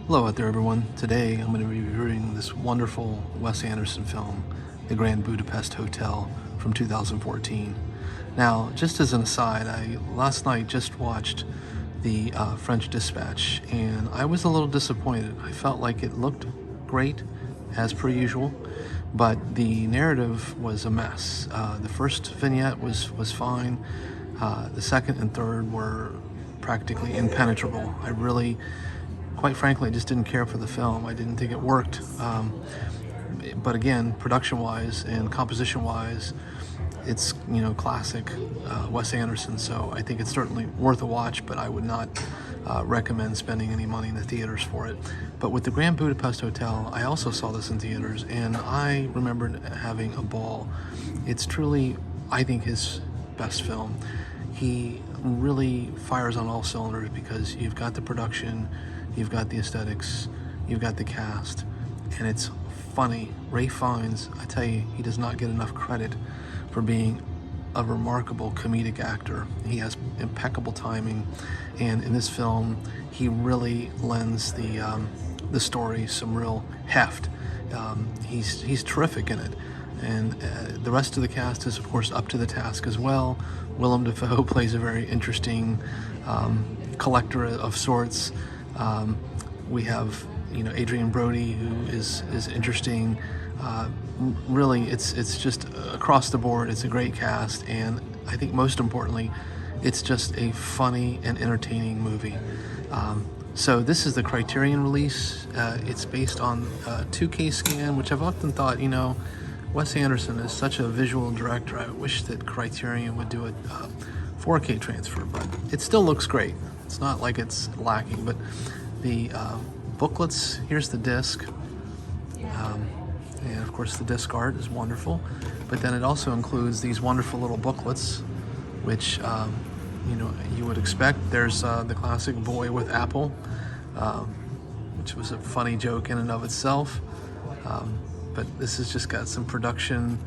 Hello out there everyone. Today I'm going to be reviewing this wonderful Wes Anderson film, The Grand Budapest Hotel from 2014. Now, just as an aside, I last night just watched the French Dispatch and I was a little disappointed. I felt like it looked great as per usual, but the narrative was a mess. The first vignette was fine. The second and third were practically impenetrable. Quite frankly, I just didn't care for the film. I didn't think it worked. But again, production-wise and composition-wise, it's, classic Wes Anderson. So I think it's certainly worth a watch, but I would not recommend spending any money in the theaters for it. But with the Grand Budapest Hotel, I also saw this in theaters, and I remembered having a ball. It's truly, I think, his best film. He really fires on all cylinders because you've got the production, you've got the aesthetics, you've got the cast, and it's funny. Ralph Fiennes, I tell you, he does not get enough credit for being a remarkable comedic actor. He has impeccable timing, and in this film, he really lends the story some real heft. He's terrific in it, and the rest of the cast is, of course, up to the task as well. Willem Dafoe plays a very interesting collector of sorts. We have, Adrian Brody, who is interesting. Really, it's just across the board. It's a great cast, and I think most importantly, it's just a funny and entertaining movie. So this is the Criterion release. It's based on 2K scan, which I've often thought, Wes Anderson is such a visual director. I wish that Criterion would do a 4K transfer, but it still looks great. It's not like it's lacking, but the booklets, here's the disc, and of course the disc art is wonderful, but then it also includes these wonderful little booklets, which you would expect. There's the classic Boy with Apple, which was a funny joke in and of itself, but this has just got some production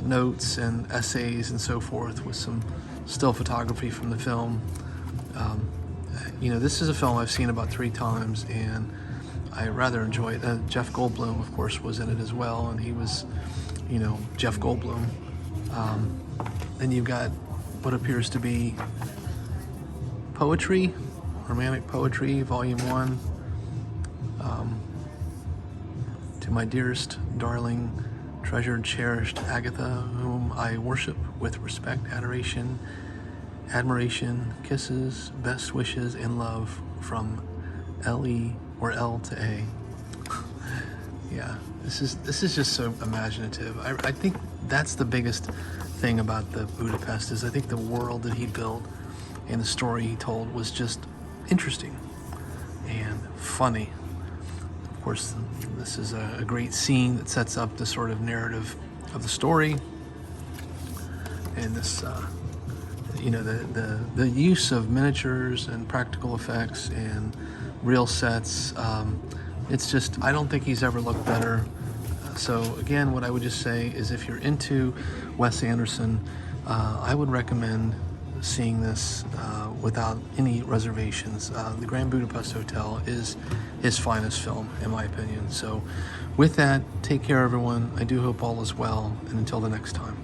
notes and essays and so forth with some still photography from the film. This is a film I've seen about 3 times, and I rather enjoy it. Jeff Goldblum, of course, was in it as well, and he was, Jeff Goldblum. Then you've got what appears to be poetry, romantic poetry, volume 1. To my dearest, darling, treasured, cherished Agatha, whom I worship with respect, adoration, admiration, kisses, best wishes, and love from L.E. or L to A. Yeah, this is just so imaginative. I think that's the biggest thing about the Budapest, is I think the world that he built and the story he told was just interesting and funny. Of course, this is a great scene that sets up the sort of narrative of the story, and this the use of miniatures and practical effects and real sets. It's just, I don't think he's ever looked better. So again, what I would just say is, if you're into Wes Anderson, I would recommend seeing this without any reservations. The Grand Budapest Hotel is his finest film, in my opinion. So with that, take care everyone. I do hope all is well, and until the next time.